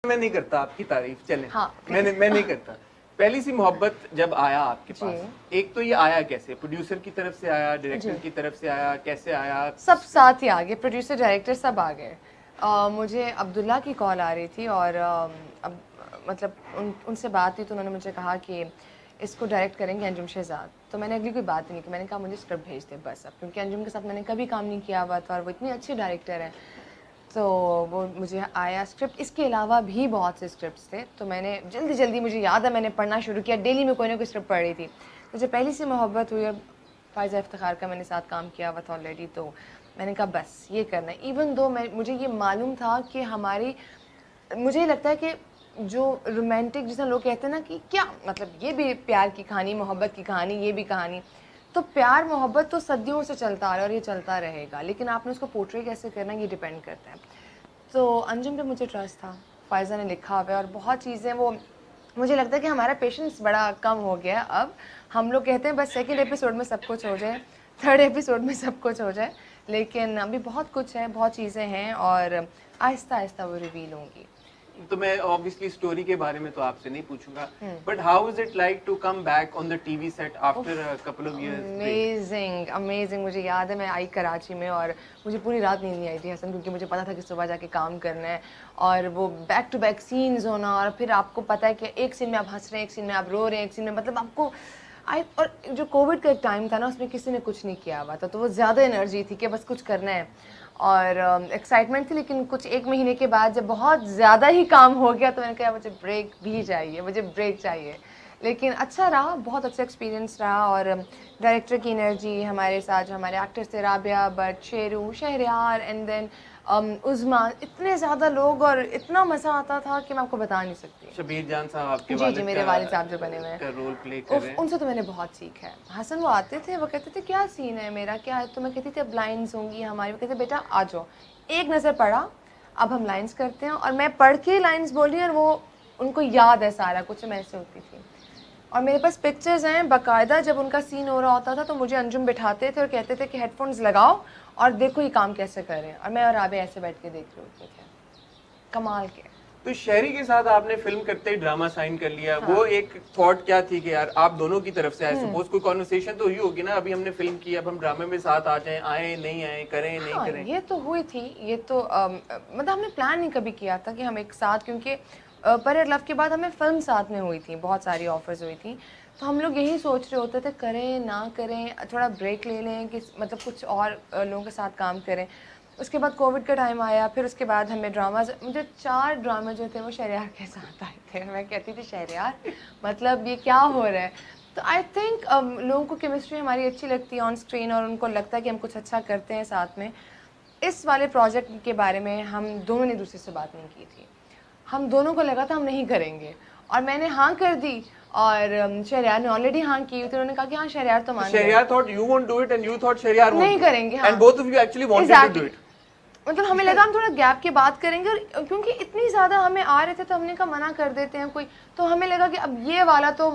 मैं नहीं करता आपकी तारीफ, चले। हाँ, मैं नहीं करता। पहली सी मोहब्बत जब आया आपके पास, एक तो ये आया कैसे? प्रोड्यूसर की तरफ से आया, डायरेक्टर की तरफ से आया, कैसे आया? सब साथ ही आ गए, प्रोड्यूसर डायरेक्टर सब आ गए। मुझे अब्दुल्ला की कॉल आ रही थी और अब मतलब उनसे बात हुई तो उन्होंने मुझे कहा कि इसको डायरेक्ट करेंगे अंजुम शहजाद। तो मैंने अगली कोई बात नहीं की, मैंने कहा मुझे स्क्रिप्ट भेज दे बस। अब क्योंकि अंजुम के साथ मैंने कभी काम नहीं किया हुआ था और वो इतनी अच्छी डायरेक्टर है, तो वो मुझे आया स्क्रिप्ट। इसके अलावा भी बहुत से स्क्रिप्ट्स थे, तो मैंने जल्दी जल्दी, मुझे याद है मैंने पढ़ना शुरू किया, डेली में कोई ना कोई स्क्रिप्ट पढ़ रही थी। तो जब पहली सी मोहब्बत हुई और फ़ायज़ा इफ्तिखार का मैंने साथ काम किया हुआ था ऑलरेडी, तो मैंने कहा बस ये करना है। इवन दो मुझे ये मालूम था कि मुझे ये लगता है कि जो रोमांटिक, जिसे लोग कहते हैं ना कि क्या मतलब ये भी प्यार की कहानी, मोहब्बत की कहानी, ये भी कहानी, तो प्यार मोहब्बत तो सदियों से चलता आ रहा है और ये चलता रहेगा, लेकिन आपने उसको पोर्ट्रे कैसे करना ये डिपेंड करता है। तो अंजुम पे मुझे ट्रस्ट था, फ़ायज़ा ने लिखा हुआ है और बहुत चीज़ें वो, मुझे लगता है कि हमारा पेशेंस बड़ा कम हो गया। अब हम लोग कहते हैं बस सेकंड एपिसोड में सब कुछ हो जाए, थर्ड एपिसोड में सब कुछ हो जाए, लेकिन अभी बहुत कुछ है, बहुत चीज़ें हैं और आहिस्ता आहिस्ता वो रिवील होंगी। तो मैं ऑब्वियसली स्टोरी के बारे में तो आपसे नहीं पूछूंगा, but how is it like to come back on the TV set after a couple of years? Amazing amazing. मुझे याद है मैं आई कराची में और मुझे पूरी रात नींद नहीं आई थी हसन, क्योंकि मुझे पता था कि सुबह जाके काम करना है और वो बैक टू बैक सीन्स होना, और फिर आपको पता है कि एक सीन में आप हंस रहे हैं, एक सीन में आप रो रहे हैं, एक सीन में मतलब आपको और जो कोविड का टाइम था ना, उसमें किसी ने कुछ नहीं किया हुआ था, तो वो ज़्यादा एनर्जी थी कि बस कुछ करना है और एक्साइटमेंट थी। लेकिन कुछ एक महीने के बाद जब बहुत ज़्यादा ही काम हो गया तो मैंने कहा मुझे ब्रेक भी चाहिए, मुझे ब्रेक चाहिए। लेकिन अच्छा रहा, बहुत अच्छा एक्सपीरियंस रहा और डायरेक्टर की एनर्जी, हमारे साथ जो हमारे एक्टर्स थे, राबिया बट, शेरू, शहरयार एंड देन उज़मा, इतने ज़्यादा लोग और इतना मज़ा आता था कि मैं आपको बता नहीं सकती। शबीर जान साहब आपके जी मेरे वालिद साहब जो बने हुए हैं, रोल प्ले कर रहे हैं, उनसे तो मैंने बहुत सीखा है। हसन वो आते थे, वो कहते थे क्या सीन है मेरा, क्या है, तो मैं कहती थी अब लाइन्स होंगी हमारी, वो कहते बेटा आ जाओ, एक नज़र पड़ा, अब हम लाइन्स करते हैं, और मैं पढ़ के लाइन्स बोली और वो उनको याद है सारा कुछ, मैं ऐसे होती थी। और मेरे पास पिक्चर्स हैं बाकायदा, जब उनका सीन हो रहा होता था तो मुझे अंजुम बिठाते थे और कहते थे कि हेडफोन्स लगाओ और देखो ये काम कैसे कर रहे हैं, और मैं और आबे ऐसे बैठ के देख रहे होते थे। कमाल के। तो शहरी के साथ आपने फिल्म करते ही ड्रामा साइन कर लिया, हाँ। वो एक थॉट क्या थी कि यार आप दोनों की तरफ से, आई सपोज कोई कॉन्वर्सेशन तो हुई होगी ना, अभी हमने फिल्म की, अब हम ड्रामे में साथ आ जाएं, आए नहीं आए, करें नहीं हाँ, करें? ये तो हुई थी, ये तो मतलब हमने प्लान नहीं कभी किया था कि हम एक साथ, क्योंकि पर लव के बाद हमें फिल्म साथ में हुई थी, बहुत सारी ऑफर्स हुई थी, तो हम लोग यही सोच रहे होते थे करें ना करें, थोड़ा ब्रेक ले लें कि मतलब कुछ और लोगों के साथ काम करें। उसके बाद कोविड का टाइम आया, फिर उसके बाद हमें ड्रामाज, मुझे 4 ड्रामे जो थे वो शहरयार के साथ आए थे। मैं कहती थी शहरयार मतलब ये क्या हो रहा है। तो आई थिंक लोगों को केमिस्ट्री हमारी अच्छी लगती है ऑन स्क्रीन और उनको लगता है कि हम कुछ अच्छा करते हैं साथ में। इस वाले प्रोजेक्ट के बारे में हम दोनों ने दूसरे से बात नहीं की थी, हम दोनों को लगा था हम नहीं करेंगे और मैंने हाँ कर दी और शहरयार ने ऑलरेडी हाँ की थी। उन्होंने कहा कि हाँ शहरयार तो मान गए। Shahryar thought you won't do it and you thought Shahryar नहीं करेंगे, हाँ। And both of you actually wanted to do it. मतलब हमें लगा हम थोड़ा गैप के बात करेंगे, और क्योंकि इतनी ज़्यादा हमें आ रहे थे तो हमने कहा मना कर देते हैं कोई, तो हमें लगा कि अब ये वाला तो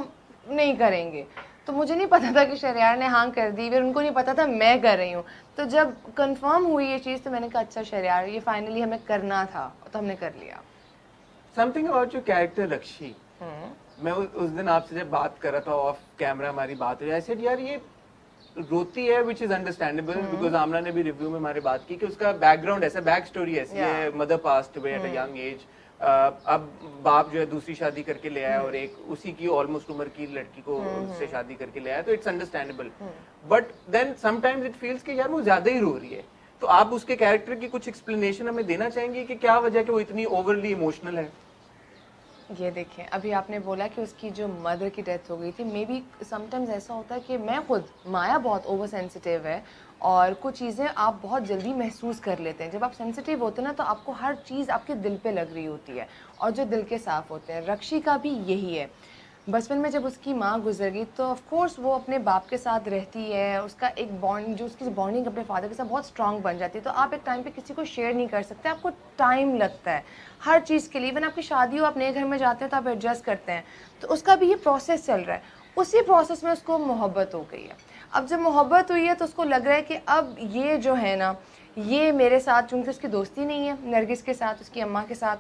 नहीं करेंगे। तो मुझे नहीं पता था कि शहरयार ने हाँ कर दी, फिर उनको नहीं पता था मैं कर रही हूँ। तो जब कंफर्म हुई ये चीज़ तो मैंने कहा अच्छा शहरयार ये फाइनली हमें करना था, तो हमने कर लिया। समथिंग अबाउट योर कैरेक्टर रक्षी, मैं उस दिन आपसे जब बात कर रहा था ऑफ कैमरा, हमारी बात हुई, आई सेड यार ये रोती है, विच इज अंडरस्टैंडेबल बिकॉज आमना ने भी रिव्यू में हमारी बात की कि उसका बैकग्राउंड ऐसा, बैक स्टोरी ऐसी है, mother passed away at a young age, अब बाप जो है दूसरी शादी करके ले आया और एक उसी की ऑलमोस्ट उम्र की लड़की को उससे शादी करके ले आया, तो it's understandable, but then sometimes it feels कि यार वो ज्यादा ही रो रही है। तो आप उसके कैरेक्टर की कुछ एक्सप्लेनेशन हमें देना चाहेंगे कि क्या वजह कि वो इतनी ओवरली इमोशनल है? ये देखें, अभी आपने बोला कि उसकी जो मदर की डेथ हो गई थी, मे बी समटाइम्स ऐसा होता है कि मैं खुद, माया बहुत ओवर सेंसिटिव है और कुछ चीज़ें आप बहुत जल्दी महसूस कर लेते हैं। जब आप सेंसिटिव होते हैं ना तो आपको हर चीज़ आपके दिल पे लग रही होती है और जो दिल के साफ़ होते हैं, रक्षी का भी यही है। बचपन में जब उसकी माँ गुजर गई तो ऑफ कोर्स वो अपने बाप के साथ रहती है, उसका एक बॉन्ड, जो उसकी बॉन्डिंग अपने फादर के साथ बहुत स्ट्रांग बन जाती है। तो आप एक टाइम पे किसी को शेयर नहीं कर सकते, आपको टाइम लगता है हर चीज़ के लिए। इवन आपकी शादी हो, आप नए घर में जाते हैं तो आप एडजस्ट करते हैं, तो उसका भी ये प्रोसेस चल रहा है। उसी प्रोसेस में उसको मोहब्बत हो गई है। अब जब मोहब्बत हुई है तो उसको लग रहा है कि अब ये जो है ना, ये मेरे साथ, चूँकि उसकी दोस्ती नहीं है नरगिस के साथ, उसकी अम्मा के साथ,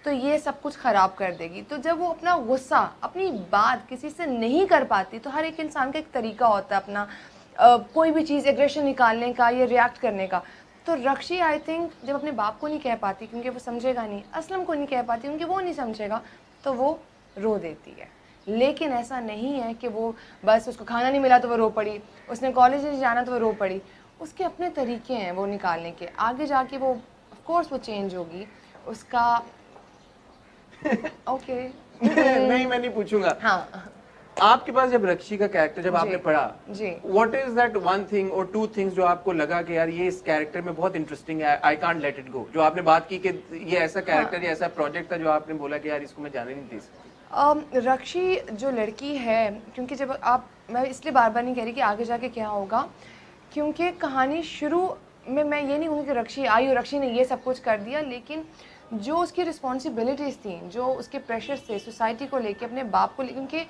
तो ये सब कुछ ख़राब कर देगी। तो जब वो अपना गुस्सा, अपनी बात किसी से नहीं कर पाती, तो हर एक इंसान का एक तरीका होता है अपना कोई भी चीज़ एग्रेशन निकालने का या रिएक्ट करने का। तो रक्षी आई थिंक जब अपने बाप को नहीं कह पाती क्योंकि वो समझेगा नहीं, असलम को नहीं कह पाती क्योंकि वो नहीं समझेगा, तो वो रो देती है। लेकिन ऐसा नहीं है कि वो बस उसको खाना नहीं मिला तो वो रो पड़ी, उसने कॉलेज नहीं जाना तो वो रो पड़ी। उसके अपने तरीके हैं वो निकालने के। आगे जाके वो ऑफ कोर्स वो चेंज होगी उसका। ओके नहीं, मैं नहीं पूछूंगा। हाँ आपके पास जब रक्षी का कैरेक्टर जब आपने पढ़ा, जी, what is that one thing और टू थिंग्स जो आपको लगा कि यार ये इस कैरेक्टर में बहुत इंटरेस्टिंग है, I can't let it go, जो आपने बात की कि ये ऐसा कैरेक्टर या ऐसा प्रोजेक्ट था जो आपने बोला कि यार इसको मैं जाने नहीं दे सकती? रक्षी जो लड़की है, क्योंकि जब आप, मैं इसलिए बार बार नहीं कह रही कि आगे जाके क्या होगा, क्योंकि कहानी शुरू में मैं ये नहीं कहूँगी कि रक्षी आई और रक्षी ने ये सब कुछ कर दिया, लेकिन जो उसकी रिस्पॉन्सिबिलिटीज़ थी, जो उसके प्रेशर्स थे सोसाइटी को लेके, अपने बाप को लेके, क्योंकि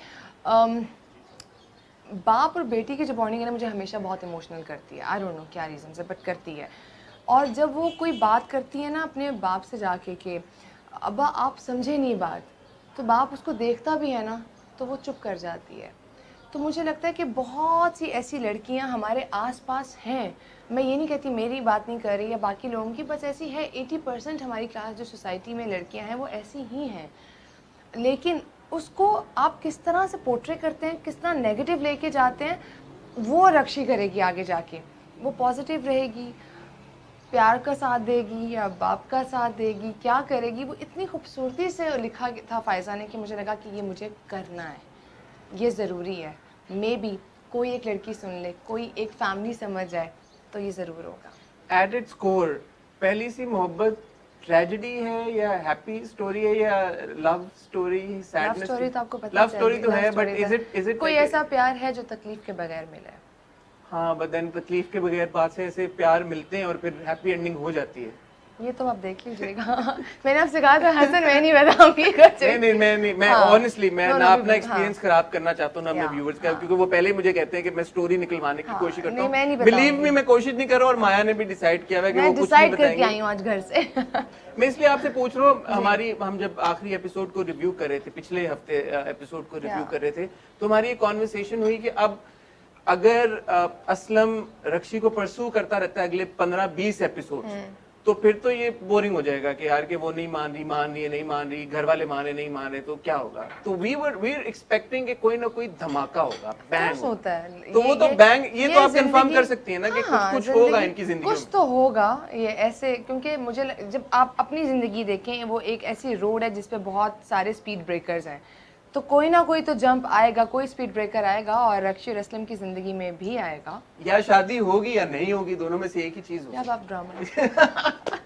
बाप और बेटी की जो बॉन्डिंग है ना, मुझे हमेशा बहुत इमोशनल करती है। आई डोंट नो क्या रीज़न से, बट करती है। और जब वो कोई बात करती है ना अपने बाप से जाके कि अब्बा आप समझे नहीं बात, तो बाप उसको देखता भी है ना तो वो चुप कर जाती है। तो मुझे लगता है कि बहुत सी ऐसी लड़कियां हमारे आसपास हैं। मैं ये नहीं कहती मेरी बात नहीं कर रही या बाकी लोगों की, बस ऐसी है। 80% हमारी क्लास जो सोसाइटी में लड़कियां हैं वो ऐसी ही हैं। लेकिन उसको आप किस तरह से पोर्ट्रे करते हैं, किस तरह नेगेटिव लेके जाते हैं, वो रक्षी करेगी आगे जाके। वो पॉजिटिव रहेगी, प्यार का साथ देगी या बाप का साथ देगी, क्या करेगी, वो इतनी खूबसूरती से लिखा था फायजा ने कि मुझे लगा कि ये मुझे करना है, ये ज़रूरी है। मे बी कोई एक लड़की सुन ले, कोई एक फैमिली समझ जाए तो ये ज़रूर होगा। एट इट्स कोर पहली सी मोहब्बत ट्रेजेडी है या हैप्पी स्टोरी है या love story, sadness? Love story तो आपको पता लव स्टोरी तो है, बट इज इट कोई ऐसा प्यार है जो तकलीफ के बगैर मिले? हाँ, बट देन तकलीफ के बगैर पास से ऐसे प्यार मिलते हैं और फिर हैप्पी एंडिंग हो जाती है। ये तो आप देख लीजिएगा। मैंने आपसे कहा था हसन, मैं नहीं बताऊंगी कुछ। नहीं, मैं ऑनेस्टली मैं ना अपना एक्सपीरियंस खराब करना चाहता हूँ ना अपने व्यूअर्स का, क्योंकि वो पहले ही मुझे कहते हैं कि मैं स्टोरी निकलवाने की कोशिश करता हूँ। बिलीव मी, मैं कोशिश नहीं कर रहा, और माया ने भी डिसाइड किया है कि वो कुछ नहीं बताएंगे। आई हूँ आज घर से। मैं इसलिए आपसे पूछ रहा हूँ, हम जब आखिरी एपिसोड को रिव्यू कर रहे थे, पिछले हफ्ते एपिसोड को रिव्यू कर रहे थे, तो हमारी एक कॉन्वर्सेशन हुई कि अब अगर असलम रक्षी को परसू करता रहता है अगले 15-20 एपिसोड, तो फिर तो ये बोरिंग हो जाएगा कि यार कि वो नहीं मान रही है, नहीं मान रही, घर वाले नहीं मान रहे, तो क्या होगा? तो वी वर एक्सपेक्टिंग कि कोई ना कोई धमाका होगा, बैंग होता है। तो वो तो बैंग, ये तो आप कंफर्म कर सकती है ना कि कुछ होगा इनकी जिंदगी में, कुछ तो होगा ये ऐसे। क्योंकि मुझे जब आप अपनी जिंदगी देखें, वो एक ऐसी रोड है जिसपे बहुत सारे स्पीड ब्रेकर्स हैं, तो कोई ना कोई तो जंप आएगा, कोई स्पीड ब्रेकर आएगा, और रक्षी और असलम की जिंदगी में भी आएगा। या शादी होगी या नहीं होगी, दोनों में से एक ही चीज होगी। अब आप ड्रामा